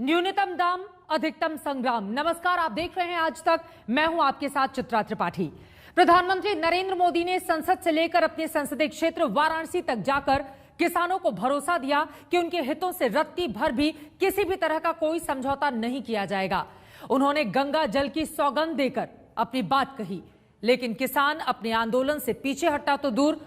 न्यूनतम दाम अधिकतम संग्राम। नमस्कार, आप देख रहे हैं आज तक। मैं हूं आपके साथ चित्रा त्रिपाठी। प्रधानमंत्री नरेंद्र मोदी ने संसद से लेकर अपने संसदीय क्षेत्र वाराणसी तक जाकर किसानों को भरोसा दिया कि उनके हितों से रत्ती भर भी किसी भी तरह का कोई समझौता नहीं किया जाएगा। उन्होंने गंगा जल की सौगंध देकर अपनी बात कही, लेकिन किसान अपने आंदोलन से पीछे हटा तो दूर,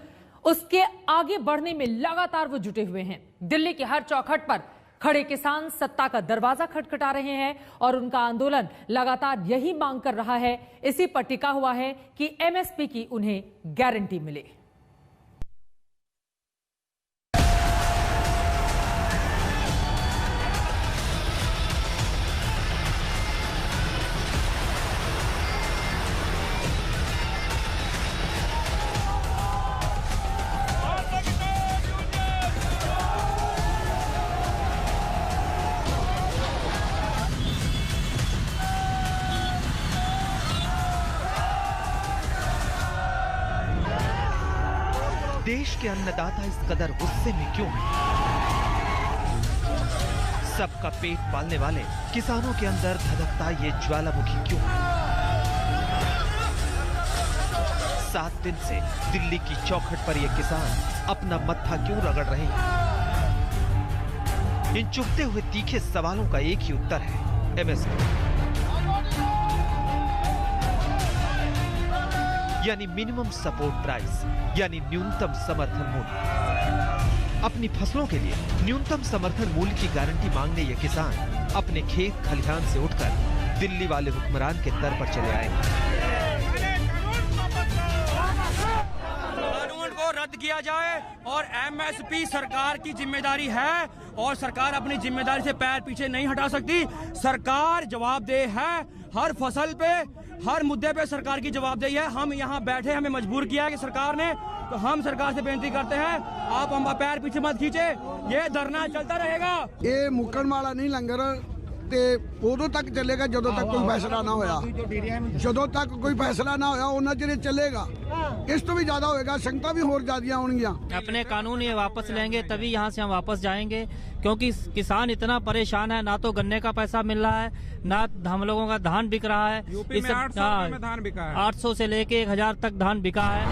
उसके आगे बढ़ने में लगातार वो जुटे हुए हैं। दिल्ली के हर चौखट पर खड़े किसान सत्ता का दरवाजा खटखटा रहे हैं और उनका आंदोलन लगातार यही मांग कर रहा है, इसी पर टिका हुआ है कि एमएसपी की उन्हें गारंटी मिले। देश के अन्नदाता इस कदर गुस्से में क्यों हैं? सबका पेट पालने वाले किसानों के अंदर धधकता ये ज्वालामुखी क्यों है? 7 दिन से दिल्ली की चौखट पर ये किसान अपना मत्था क्यों रगड़ रहे हैं? इन चुभते हुए तीखे सवालों का एक ही उत्तर है, एमएसपी, यानी मिनिमम सपोर्ट प्राइस, यानी न्यूनतम समर्थन मूल्य। अपनी फसलों के लिए न्यूनतम समर्थन मूल्य की गारंटी मांगने ये किसान अपने खेत खलिहान से उठकर दिल्ली वाले हुक्मरान के दर पर चले आए। कानून को रद्द किया जाए और एमएसपी सरकार की जिम्मेदारी है और सरकार अपनी जिम्मेदारी से पैर पीछे नहीं हटा सकती। सरकार जवाबदेह है, हर फसल पे, हर मुद्दे पे सरकार की जवाबदेही है। हम यहाँ बैठे, हमें मजबूर किया है कि सरकार ने, तो हम सरकार से बेनती करते हैं, आप हम पैर पीछे मत खींचे, ये धरना चलता रहेगा। ये मुक्कन वाला नहीं लंगर ते उदों तक चलेगा ਜਦੋਂ तक कोई फैसला ना होया, ਜਦੋਂ तक कोई फैसला ना होया ਉਹਨਾਂ ਚਿਰ चलेगा। इस तो भी ज्यादा होएगा, संगतां भी होर ज्यादा होंगियां। अपने कानून ये वापस लेंगे तभी यहाँ से हम वापस जाएंगे, क्योंकि किसान इतना परेशान है, ना तो गन्ने का पैसा मिल रहा है, ना हम लोगों का धान बिक रहा है। यूपी में 800 में धान बिका है, 800 से लेके 1000 तक धान बिका है।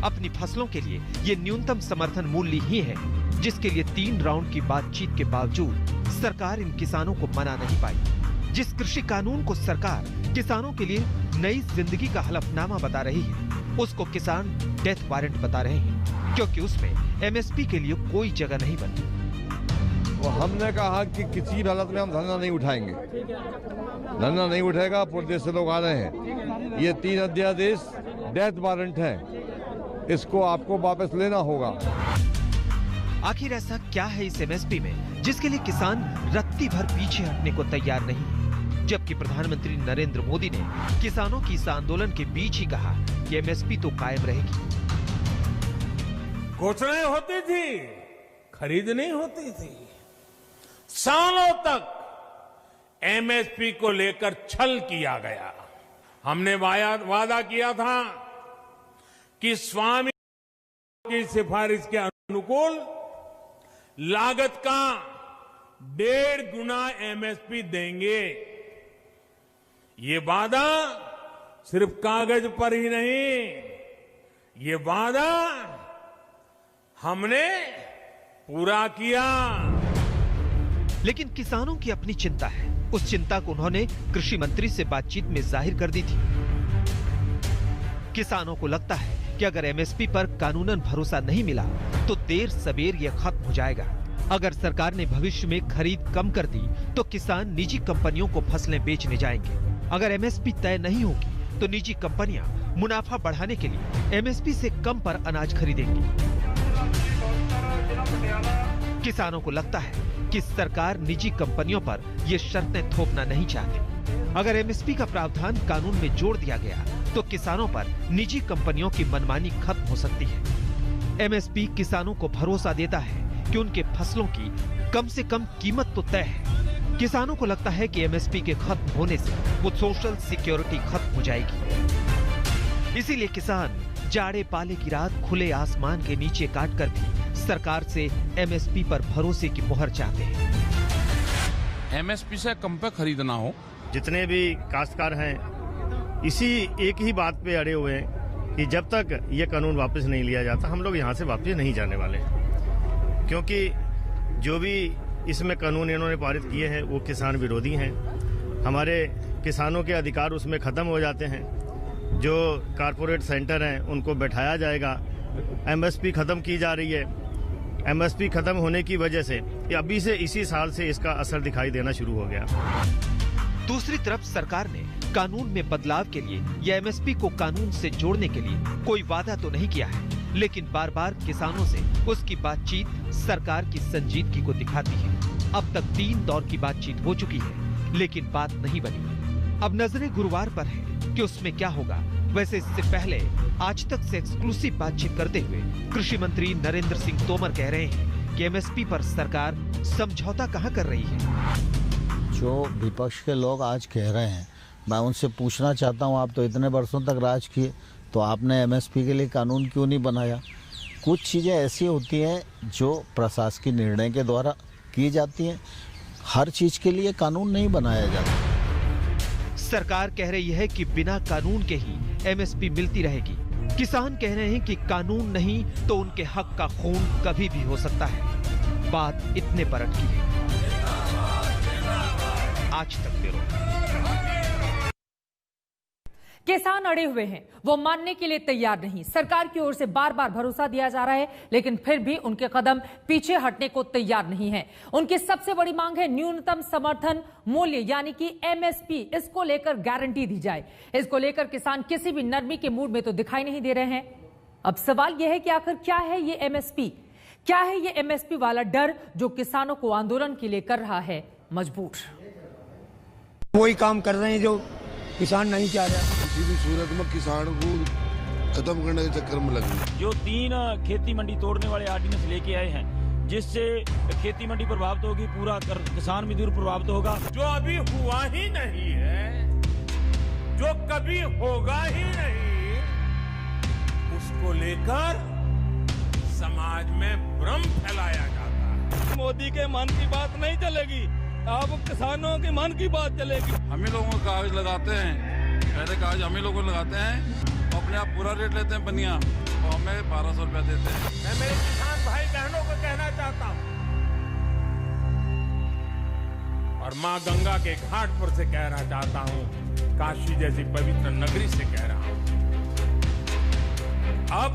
अपनी फसलों के लिए ये न्यूनतम समर्थन मूल्य ही है, जिसके लिए 3 राउंड की बातचीत के बावजूद सरकार इन किसानों को मना नहीं पाई। जिस कृषि कानून को सरकार किसानों के लिए नई जिंदगी का हलफनामा बता रही है, उसको किसान डेथ वारंट बता रहे हैं, क्योंकि उसमें एमएसपी के लिए कोई जगह नहीं बनी। तो हमने कहा कि किसी हालत में हम धरना नहीं उठाएंगे, धरना नहीं उठेगा। प्रदेश से लोग आ रहे हैं, ये 3 अध्यादेश डेथ वारंट है, इसको आपको वापस लेना होगा। आखिर ऐसा क्या है इस एमएसपी में जिसके लिए किसान रत्ती भर पीछे हटने को तैयार नहीं, जबकि प्रधानमंत्री नरेंद्र मोदी ने किसानों की इस आंदोलन के बीच ही कहा कि एमएसपी तो कायम रहेगी। घोषणाएं होती थी, खरीद नहीं होती थी। सालों तक एमएसपी को लेकर छल किया गया। हमने वादा किया था कि स्वामी की सिफारिश के अनुकूल लागत का 1.5 गुना एमएसपी देंगे। ये वादा सिर्फ कागज पर ही नहीं, ये वादा हमने पूरा किया। लेकिन किसानों की अपनी चिंता है, उस चिंता को उन्होंने कृषि मंत्री से बातचीत में जाहिर कर दी थी। किसानों को लगता है कि अगर एमएसपी पर कानूनन भरोसा नहीं मिला तो देर सबेर यह खत्म हो जाएगा। अगर सरकार ने भविष्य में खरीद कम कर दी तो किसान निजी कंपनियों को फसलें बेचने जाएंगे। अगर एमएसपी तय नहीं होगी तो निजी कंपनियां मुनाफा बढ़ाने के लिए एमएसपी से कम पर अनाज खरीदेंगी। किसानों को लगता है कि सरकार निजी कंपनियों पर ये शर्तें थोपना नहीं चाहती। अगर एमएसपी का प्रावधान कानून में जोड़ दिया गया तो किसानों पर निजी कंपनियों की मनमानी खत्म हो सकती है। एमएसपी किसानों को भरोसा देता है कि उनके फसलों की कम से कम कीमत तो तय है। किसानों को लगता है कि एमएसपी के खत्म होने से वो सोशल सिक्योरिटी खत्म हो जाएगी। इसीलिए किसान जाड़े पाले की रात खुले आसमान के नीचे काटकर भी सरकार से एमएसपी पर भरोसे की मुहर चाहते हैं। एमएसपी से कम पे खरीदना हो। जितने भी काश्तकार हैं इसी एक ही बात पे अड़े हुए हैं कि जब तक ये कानून वापस नहीं लिया जाता हम लोग यहाँ से वापस नहीं जाने वाले, क्योंकि जो भी इसमें कानून इन्होंने पारित किए हैं वो किसान विरोधी हैं। हमारे किसानों के अधिकार उसमें ख़त्म हो जाते हैं। जो कारपोरेट सेंटर हैं उनको बैठाया जाएगा। एमएसपी ख़त्म की जा रही है। एमएसपी ख़त्म होने की वजह से अभी से इसी साल से इसका असर दिखाई देना शुरू हो गया। दूसरी तरफ सरकार ने कानून में बदलाव के लिए या एमएसपी को कानून से जोड़ने के लिए कोई वादा तो नहीं किया है, लेकिन बार बार किसानों से उसकी बातचीत सरकार की संजीदगी को दिखाती है। अब तक 3 दौर की बातचीत हो चुकी है, लेकिन बात नहीं बनी। अब नजरें गुरुवार पर है कि उसमें क्या होगा। वैसे इससे पहले आज तक से एक्सक्लूसिव बातचीत करते हुए कृषि मंत्री नरेंद्र सिंह तोमर कह रहे हैं कि एमएसपी पर सरकार समझौता कहां कर रही है। जो विपक्ष के लोग आज कह रहे हैं, मैं उनसे पूछना चाहता हूं, आप तो इतने वर्षों तक राज किए, तो आपने एमएसपी के लिए कानून क्यों नहीं बनाया? कुछ चीज़ें ऐसी होती हैं जो प्रशासकीय निर्णय के द्वारा की जाती हैं, हर चीज़ के लिए कानून नहीं बनाया जाता। सरकार कह रही है कि बिना कानून के ही एमएसपी मिलती रहेगी। किसान कह रहे हैं कि कानून नहीं तो उनके हक का खून कभी भी हो सकता है। बात इतने पर अटकी है। आज तक ब्यूरो। किसान अड़े हुए हैं, वो मानने के लिए तैयार नहीं। सरकार की ओर से बार बार भरोसा दिया जा रहा है, लेकिन फिर भी उनके कदम पीछे हटने को तैयार नहीं है। उनकी सबसे बड़ी मांग है न्यूनतम समर्थन मूल्य यानी कि एमएसपी। इसको लेकर गारंटी दी जाए। इसको लेकर किसान किसी भी नरमी के मूड में तो दिखाई नहीं दे रहे हैं। अब सवाल यह है कि आखिर क्या है ये एमएसपी? क्या है ये एमएसपी वाला डर जो किसानों को आंदोलन के लिए कर रहा है मजबूर? वही काम कर रहे हैं जो किसान नहीं चाह रहा। किसी भी सूरत में किसान को खत्म करने के चक्कर में लगे। जो 3 खेती मंडी तोड़ने वाले ऑर्डिनेंस लेके आए हैं, जिससे खेती मंडी प्रभावित होगी, पूरा किसान मजदूर प्रभावित होगा। जो अभी हुआ ही नहीं है, जो कभी होगा ही नहीं, उसको लेकर समाज में भ्रम फैलाया जाता है। मोदी के मन की बात नहीं चलेगी, अब किसानों के मन की बात चलेगी। हम ही लोगों को कागज लगाते हैं, पहले कागज हम ही लोगों को लगाते हैं, अपने आप पूरा रेट लेते हैं पनिया और हमें 1200 रुपया देते हैं। मैं मेरे किसान भाई बहनों को कहना चाहता हूँ और माँ गंगा के घाट पर से कहना चाहता हूँ, काशी जैसी पवित्र नगरी से कह रहा हूँ, अब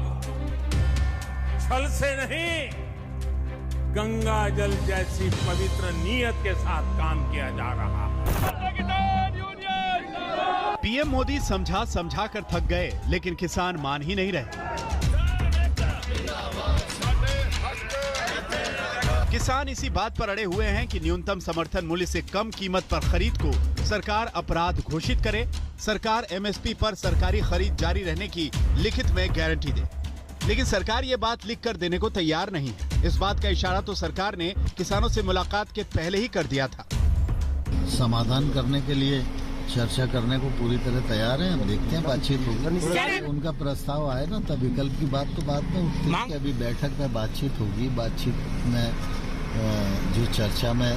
छल से नहीं, गंगा जल जैसी पवित्र नीयत के साथ काम किया जा रहा है। पीएम मोदी समझा कर थक गए, लेकिन किसान मान ही नहीं रहे। किसान इसी बात पर अड़े हुए हैं कि न्यूनतम समर्थन मूल्य से कम कीमत पर खरीद को सरकार अपराध घोषित करे, सरकार एमएसपी पर सरकारी खरीद जारी रहने की लिखित में गारंटी दे। लेकिन सरकार ये बात लिख कर देने को तैयार नहीं है। इस बात का इशारा तो सरकार ने किसानों से मुलाकात के पहले ही कर दिया था। समाधान करने के लिए चर्चा करने को पूरी तरह तैयार है। हम देखते हैं, बातचीत होगी। उनका प्रस्ताव आए ना, तब विकल्प की बात तो बाद में उठती है। अभी बैठक में बातचीत होगी, बातचीत में जो चर्चा में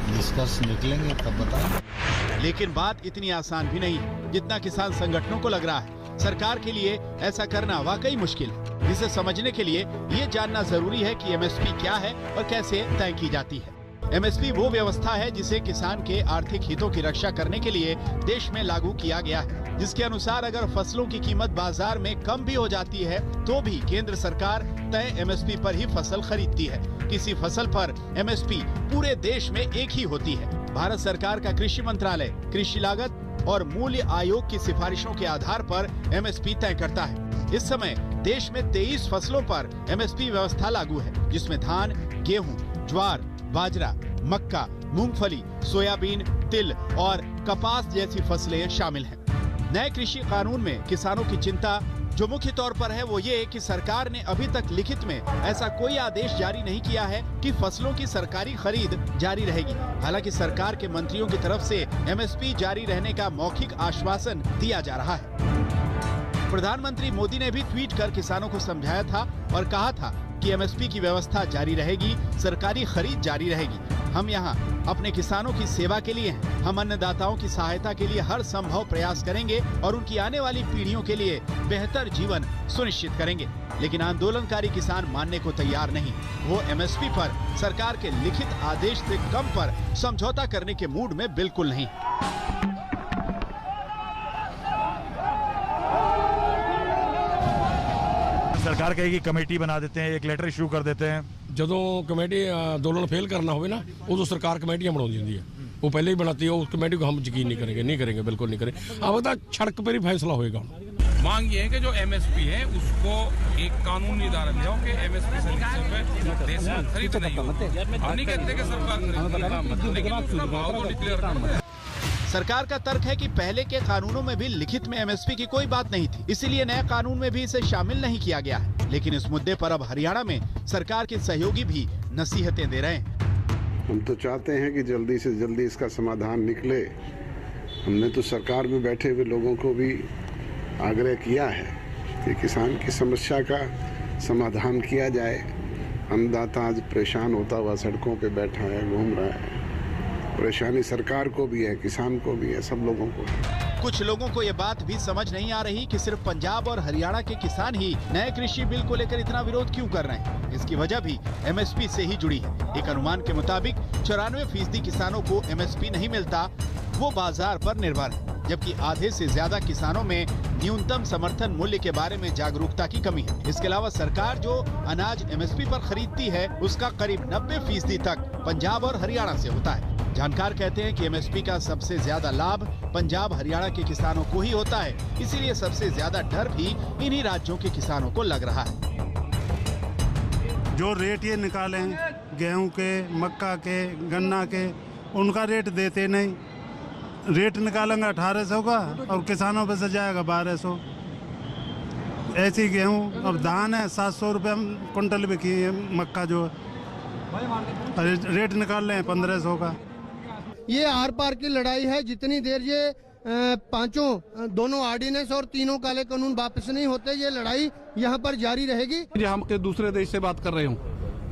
निष्कर्ष निकलेंगे तब बताएंगे। लेकिन बात इतनी आसान भी नहीं जितना किसान संगठनों को लग रहा है। सरकार के लिए ऐसा करना वाकई मुश्किल है। जिसे समझने के लिए ये जानना जरूरी है कि एमएसपी क्या है और कैसे तय की जाती है। एमएसपी वो व्यवस्था है जिसे किसान के आर्थिक हितों की रक्षा करने के लिए देश में लागू किया गया है, जिसके अनुसार अगर फसलों की कीमत बाजार में कम भी हो जाती है तो भी केंद्र सरकार तय एमएसपी पर ही फसल खरीदती है। किसी फसल पर एमएसपी पूरे देश में एक ही होती है। भारत सरकार का कृषि मंत्रालय कृषि लागत और मूल्य आयोग की सिफारिशों के आधार पर एमएसपी तय करता है। इस समय देश में 23 फसलों पर एमएसपी व्यवस्था लागू है, जिसमें धान, गेहूं, ज्वार, बाजरा, मक्का, मूंगफली, सोयाबीन, तिल और कपास जैसी फसलें शामिल हैं। नए कृषि कानून में किसानों की चिंता जो मुख्य तौर पर है वो ये कि सरकार ने अभी तक लिखित में ऐसा कोई आदेश जारी नहीं किया है कि फसलों की सरकारी खरीद जारी रहेगी। हालांकि सरकार के मंत्रियों की तरफ से एमएसपी जारी रहने का मौखिक आश्वासन दिया जा रहा है। प्रधानमंत्री मोदी ने भी ट्वीट कर किसानों को समझाया था और कहा था कि एमएसपी की व्यवस्था जारी रहेगी, सरकारी खरीद जारी रहेगी। हम यहाँ अपने किसानों की सेवा के लिए हैं। हम अन्नदाताओं की सहायता के लिए हर संभव प्रयास करेंगे और उनकी आने वाली पीढ़ियों के लिए बेहतर जीवन सुनिश्चित करेंगे। लेकिन आंदोलनकारी किसान मानने को तैयार नहीं। वो एमएसपी पर सरकार के लिखित आदेश से कम पर समझौता करने के मूड में बिल्कुल नहीं। सरकार कहेगी कमेटी बना देते हैं, एक लेटर इशू कर देते हैं। ਜਦੋਂ कमेटी अंदोलन फेल करना हो ना, उदो सरकार कमेटियां बना दी है। वो पहले ही बनाती है, उस कमेटी को हम यकीन नहीं करेंगे, बिल्कुल नहीं करेंगे। अब तक सड़क पर ही फैसला होगा। मांग ये है कि जो एमएसपी है उसको एक कानूनी निर्धारण हो कि एमएसपी से देश में खरीद नहीं हो। हम नहीं कहते कि सरकार लेकिन उसका भाव तो डिक्लेयर करना है। सरकार का तर्क है कि पहले के कानूनों में भी लिखित में एमएसपी की कोई बात नहीं थी, इसीलिए नए कानून में भी इसे शामिल नहीं किया गया है। लेकिन इस मुद्दे पर अब हरियाणा में सरकार के सहयोगी भी नसीहतें दे रहे हैं। हम तो चाहते हैं कि जल्दी से जल्दी इसका समाधान निकले। हमने तो सरकार में बैठे हुए लोगों को भी आग्रह किया है कि किसान की समस्या का समाधान किया जाए। अन्नदाता आज परेशान होता हुआ सड़कों पे बैठा है, घूम रहा है। परेशानी सरकार को भी है, किसान को भी है, सब लोगों को। कुछ लोगों को ये बात भी समझ नहीं आ रही कि सिर्फ पंजाब और हरियाणा के किसान ही नए कृषि बिल को लेकर इतना विरोध क्यों कर रहे हैं। इसकी वजह भी एमएसपी से ही जुड़ी है। एक अनुमान के मुताबिक 94% किसानों को एमएसपी नहीं मिलता, वो बाजार पर निर्भर है। जबकि आधे से ज्यादा किसानों में न्यूनतम समर्थन मूल्य के बारे में जागरूकता की कमी है। इसके अलावा सरकार जो अनाज एमएसपी पर खरीदती है उसका करीब 90% तक पंजाब और हरियाणा से होता है। जानकार कहते हैं कि एमएसपी का सबसे ज्यादा लाभ पंजाब हरियाणा के किसानों को ही होता है, इसीलिए सबसे ज्यादा डर भी इन्हीं राज्यों के किसानों को लग रहा है। जो रेट ये निकाले गेहूं के, मक्का के, गन्ना के, उनका रेट देते नहीं। रेट निकालेंगे 1800 का और किसानों पे से जाएगा 1200। ऐसी गेहूं और धान है 700 रुपये कुंटल बिकी है मक्का जो रेट निकाल रहे हैं 1500 का। ये आर पार की लड़ाई है। जितनी देर ये पांचों दोनों ऑर्डिनेंस और तीनों काले कानून वापस नहीं होते, ये लड़ाई यहाँ पर जारी रहेगी। हम के दूसरे देश से बात कर रहे हूँ,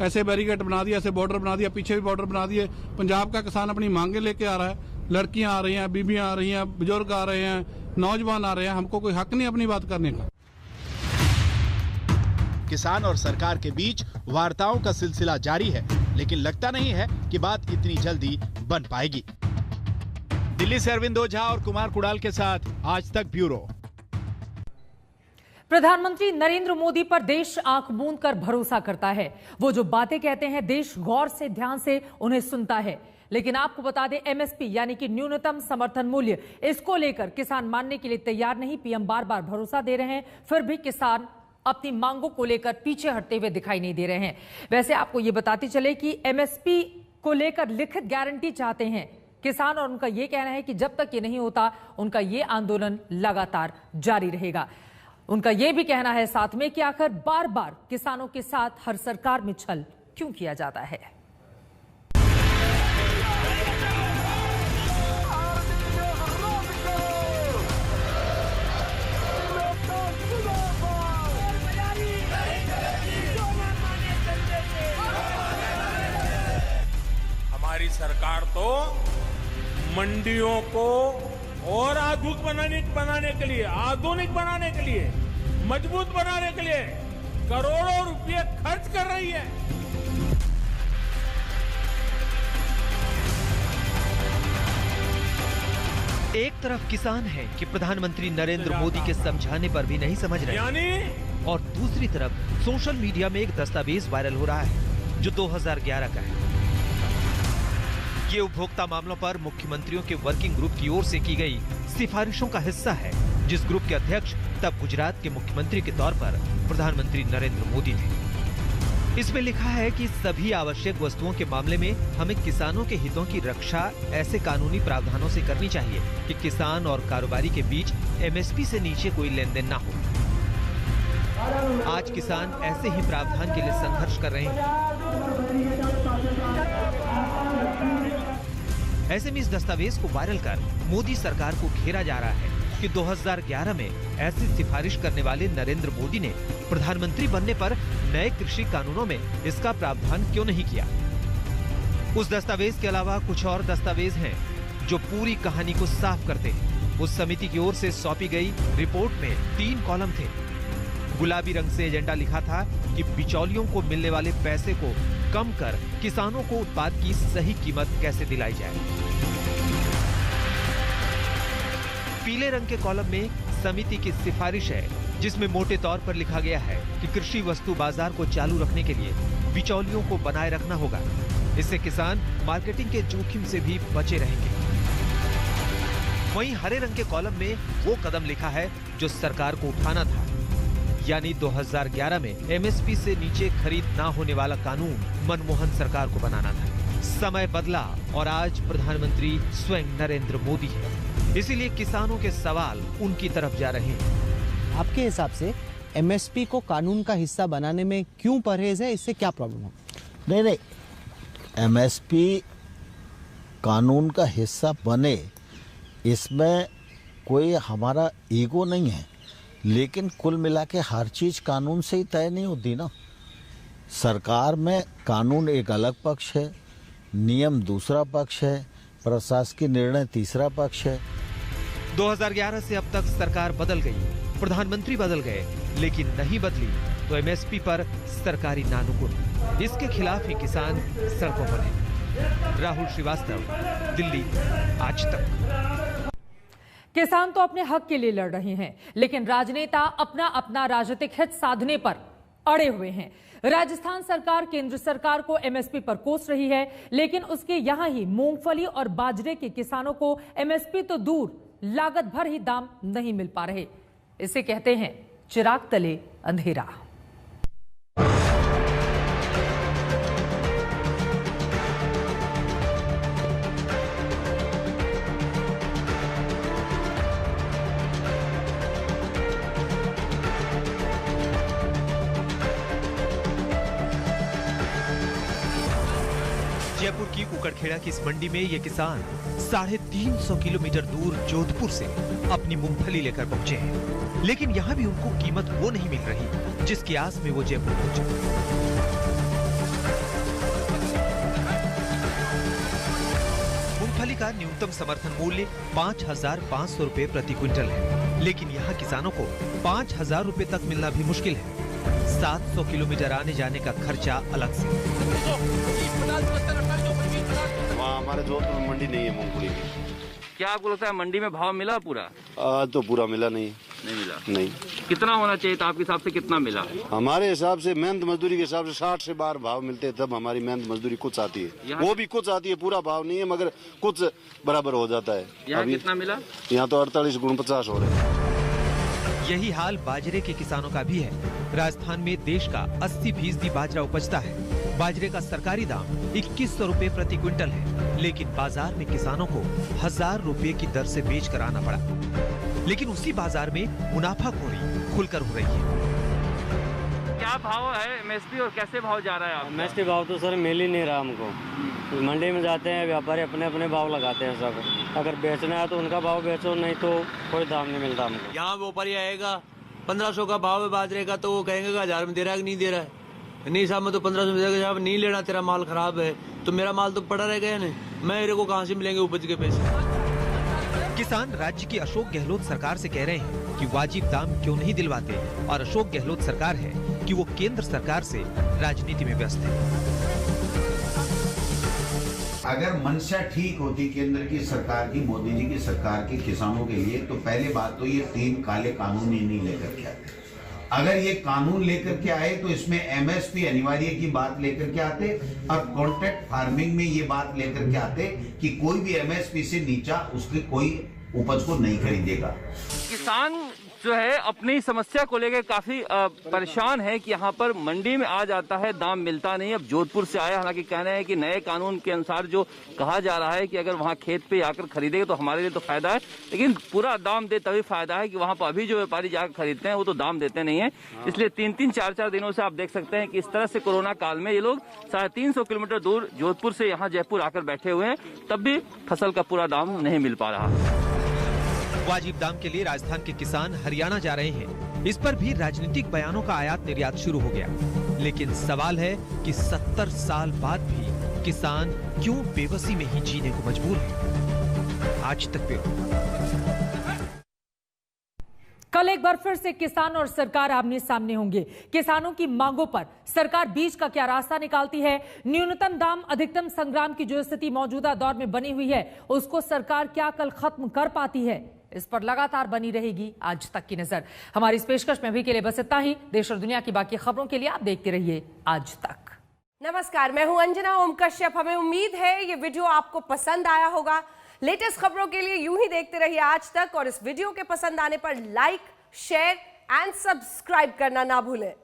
ऐसे बैरिकेड बना दिया, ऐसे बॉर्डर बना दिया, पीछे भी बॉर्डर बना दिए। पंजाब का किसान अपनी मांगे लेके आ रहा है, लड़कियां आ रही हैं, बीबियां आ रही हैं, बुजुर्ग आ रहे हैं, नौजवान आ रहे हैं। हमको कोई हक नहीं अपनी बात करने का। किसान और सरकार के बीच वार्ताओं का सिलसिला जारी है, लेकिन लगता नहीं है कि बात इतनी जल्दी बन पाएगी। दिल्ली से अरविंद ओझा और कुमार कुडाल के साथ आज तक ब्यूरो। प्रधानमंत्री नरेंद्र मोदी पर देश आंख मूंद कर भरोसा करता है। वो जो बातें कहते हैं देश गौर से, ध्यान से उन्हें सुनता है। लेकिन आपको बता दें, एमएसपी यानी कि न्यूनतम समर्थन मूल्य, इसको लेकर किसान मानने के लिए तैयार नहीं। पीएम बार बार भरोसा दे रहे हैं, फिर भी किसान अपनी मांगों को लेकर पीछे हटते हुए दिखाई नहीं दे रहे हैं। वैसे आपको ये बताते चले कि एमएसपी को लेकर लिखित गारंटी चाहते हैं किसान, और उनका ये कहना है कि जब तक ये नहीं होता उनका ये आंदोलन लगातार जारी रहेगा। उनका ये भी कहना है साथ में कि आखिर बार बार किसानों के साथ हर सरकार में छल क्यों किया जाता है। हमारी सरकार तो मंडियों को और आधुनिक बनाने के लिए, मजबूत बनाने के लिए करोड़ों रुपए खर्च कर रही है। एक तरफ किसान है कि प्रधानमंत्री नरेंद्र मोदी के समझाने पर भी नहीं समझ रहे, और दूसरी तरफ सोशल मीडिया में एक दस्तावेज वायरल हो रहा है जो 2011 का है। ये उपभोक्ता मामलों पर मुख्यमंत्रियों के वर्किंग ग्रुप की ओर से की गई सिफारिशों का हिस्सा है, जिस ग्रुप के अध्यक्ष तब गुजरात के मुख्यमंत्री के तौर पर प्रधानमंत्री नरेंद्र मोदी थे। इसमें लिखा है कि सभी आवश्यक वस्तुओं के मामले में हमें किसानों के हितों की रक्षा ऐसे कानूनी प्रावधानों से करनी चाहिए कि किसान और कारोबारी के बीच एमएसपी से नीचे कोई लेन देन न हो। आज किसान ऐसे ही प्रावधान के लिए संघर्ष कर रहे हैं। ऐसे में इस दस्तावेज को वायरल कर मोदी सरकार को घेरा जा रहा है। कि 2011 में ऐसी सिफारिश करने वाले नरेंद्र मोदी ने प्रधानमंत्री बनने पर नए कृषि कानूनों में इसका प्रावधान क्यों नहीं किया। उस दस्तावेज के अलावा कुछ और दस्तावेज हैं जो पूरी कहानी को साफ करते हैं। उस समिति की ओर से सौंपी गई रिपोर्ट में 3 कॉलम थे। गुलाबी रंग से एजेंडा लिखा था कि बिचौलियों को मिलने वाले पैसे को कम कर किसानों को उत्पाद की सही कीमत कैसे दिलाई जाए। पीले रंग के कॉलम में समिति की सिफारिश है, जिसमें मोटे तौर पर लिखा गया है कि कृषि वस्तु बाजार को चालू रखने के लिए बिचौलियों को बनाए रखना होगा। इससे किसान मार्केटिंग के जोखिम से भी बचे रहेंगे। वहीं हरे रंग के कॉलम में वो कदम लिखा है जो सरकार को उठाना था, यानी 2011 में एमएसपी से नीचे खरीद ना होने वाला कानून मनमोहन सरकार को बनाना था। समय बदला और आज प्रधानमंत्री स्वयं नरेंद्र मोदी है, इसीलिए किसानों के सवाल उनकी तरफ जा रहे हैं। आपके हिसाब से एमएसपी को कानून का हिस्सा बनाने में क्यों परहेज है, इससे क्या प्रॉब्लम हो? नहीं, एमएसपी कानून का हिस्सा बने, इसमें कोई हमारा ईगो नहीं है, लेकिन कुल मिला के हर चीज़ कानून से ही तय नहीं होती ना। सरकार में कानून एक अलग पक्ष है, नियम दूसरा पक्ष है, प्रशासकीय निर्णय तीसरा पक्ष है। 2011 से अब तक सरकार बदल गई, प्रधानमंत्री बदल गए, लेकिन नहीं बदली तो एमएसपी पर सरकारी नानुकुल। इसके खिलाफ ही किसान सड़कों पर हैं। राहुल श्रीवास्तव, दिल्ली, आज तक। किसान तो अपने हक के लिए लड़ रहे हैं, लेकिन राजनेता अपना अपना राजनीतिक हित साधने पर अड़े हुए हैं। राजस्थान सरकार केंद्र सरकार को एमएसपी पर कोस रही है, लेकिन उसके यहां ही मूंगफली और बाजरे के किसानों को एमएसपी तो दूर, लागत भर ही दाम नहीं मिल पा रहे। इसे कहते हैं चिराग तले अंधेरा। जयपुर की उकड़खेड़ा की इस मंडी में ये किसान 350 किलोमीटर दूर जोधपुर से अपनी मूंगफली लेकर पहुंचे हैं, लेकिन यहाँ भी उनको कीमत वो नहीं मिल रही जिसकी आस में वो जयपुर पहुंचे। मूंगफली का न्यूनतम समर्थन मूल्य 5,500 रुपए प्रति क्विंटल है, लेकिन यहाँ किसानों को 5,000 रुपए तक मिलना भी मुश्किल है। 700 किलोमीटर आने जाने का खर्चा अलग से। वहाँ हमारे जोधपुर में मंडी नहीं है मूंगफली की। क्या आपको लगता है मंडी में भाव मिला पूरा? तो पूरा मिला नहीं मिला। नहीं। कितना होना चाहिए था आपके हिसाब से, कितना मिला? हमारे हिसाब से मेहनत मजदूरी के हिसाब से 60 से 12 भाव मिलते हैं, तब हमारी मेहनत मजदूरी कुछ आती है। वो भी कुछ आती है, पूरा भाव नहीं है, मगर कुछ बराबर हो जाता है। यहाँ कितना मिला? यहाँ तो 48 गुण 50 हो रहे हैं। यही हाल बाजरे के किसानों का भी है। राजस्थान में देश का 80% बाजरा उपजता है। बाजरे का सरकारी दाम 2100 रुपए प्रति क्विंटल है, लेकिन बाजार में किसानों को 1000 रुपए की दर से बेच कर आना पड़ा। लेकिन उसी बाजार में मुनाफाखोरी खुलकर हो रही है। क्या भाव है एमएसपी और कैसे भाव जा रहा है? एमएसपी भाव तो सर मिल ही नहीं रहा हमको। मंडी में जाते हैं, व्यापारी अपने अपने भाव लगाते हैं सब। अगर बेचना है तो उनका भाव बेचो, नहीं तो कोई दाम नहीं मिलता हमको। यहाँ व्यापारी आएगा 1500 का भाव है बाजरे का, तो वो कहेंगे 1000 में दे रहा है कि नहीं दे रहा है। नहीं साहब मैं तो 1500 में देगा, साहब नहीं लेना, तेरा माल खराब है, तो मेरा माल तो पड़ा रह गया नहीं, मेरे को कहाँ से मिलेंगे उपज के पैसे। किसान राज्य की अशोक गहलोत सरकार से कह रहे हैं कि वाजिब दाम क्यों नहीं दिलवाते, और अशोक गहलोत सरकार है कि वो केंद्र सरकार से राजनीति में व्यस्त है। अगर मंशा ठीक होती केंद्र की सरकार की, मोदी जी की सरकार के किसानों के लिए, तो पहले बात तो ये 3 काले कानून ही नहीं लेकर के आते। अगर ये कानून लेकर के आए तो इसमें एमएसपी अनिवार्य की बात लेकर के आते, और कॉन्ट्रैक्ट फार्मिंग में ये बात लेकर के आते कि कोई भी एमएसपी से नीचा उसके कोई उपज को नहीं खरीदेगा। किसान जो है अपनी समस्या को लेकर काफी परेशान है कि यहाँ पर मंडी में आ जाता है, दाम मिलता नहीं। अब जोधपुर से आया, हालांकि कह रहे हैं कि नए कानून के अनुसार जो कहा जा रहा है कि अगर वहाँ खेत पे आकर खरीदेंगे तो हमारे लिए तो फायदा है, लेकिन पूरा दाम दे तभी फायदा है कि वहाँ पर अभी जो व्यापारी जाकर खरीदते हैं वो तो दाम देते नहीं है। इसलिए 3-3, 4-4 दिनों से आप देख सकते हैं कि इस तरह से कोरोना काल में ये लोग 350 किलोमीटर दूर जोधपुर से यहाँ जयपुर आकर बैठे हुए हैं, तब भी फसल का पूरा दाम नहीं मिल पा रहा। वाजिब दाम के लिए राजस्थान के किसान हरियाणा जा रहे हैं। इस पर भी राजनीतिक बयानों का आयात निर्यात शुरू हो गया। लेकिन सवाल है कि 70 साल बाद भी किसान क्यों बेबसी में ही जीने को मजबूर है। आज तक ब्यूरो। कल एक बार फिर से किसान और सरकार आमने सामने होंगे। किसानों की मांगों पर सरकार बीच का क्या रास्ता निकालती है? न्यूनतम दाम अधिकतम संग्राम की जो स्थिति मौजूदा दौर में बनी हुई है, उसको सरकार क्या कल खत्म कर पाती है? इस पर लगातार बनी रहेगी आज तक की नजर। हमारी इस पेशकश में अभी के लिए बस इतना ही। देश और दुनिया की बाकी खबरों के लिए आप देखते रहिए आज तक। नमस्कार, मैं हूं अंजना ओम कश्यप। हमें उम्मीद है ये वीडियो आपको पसंद आया होगा। लेटेस्ट खबरों के लिए यूं ही देखते रहिए आज तक, और इस वीडियो के पसंद आने पर लाइक, शेयर एंड सब्सक्राइब करना ना भूलें।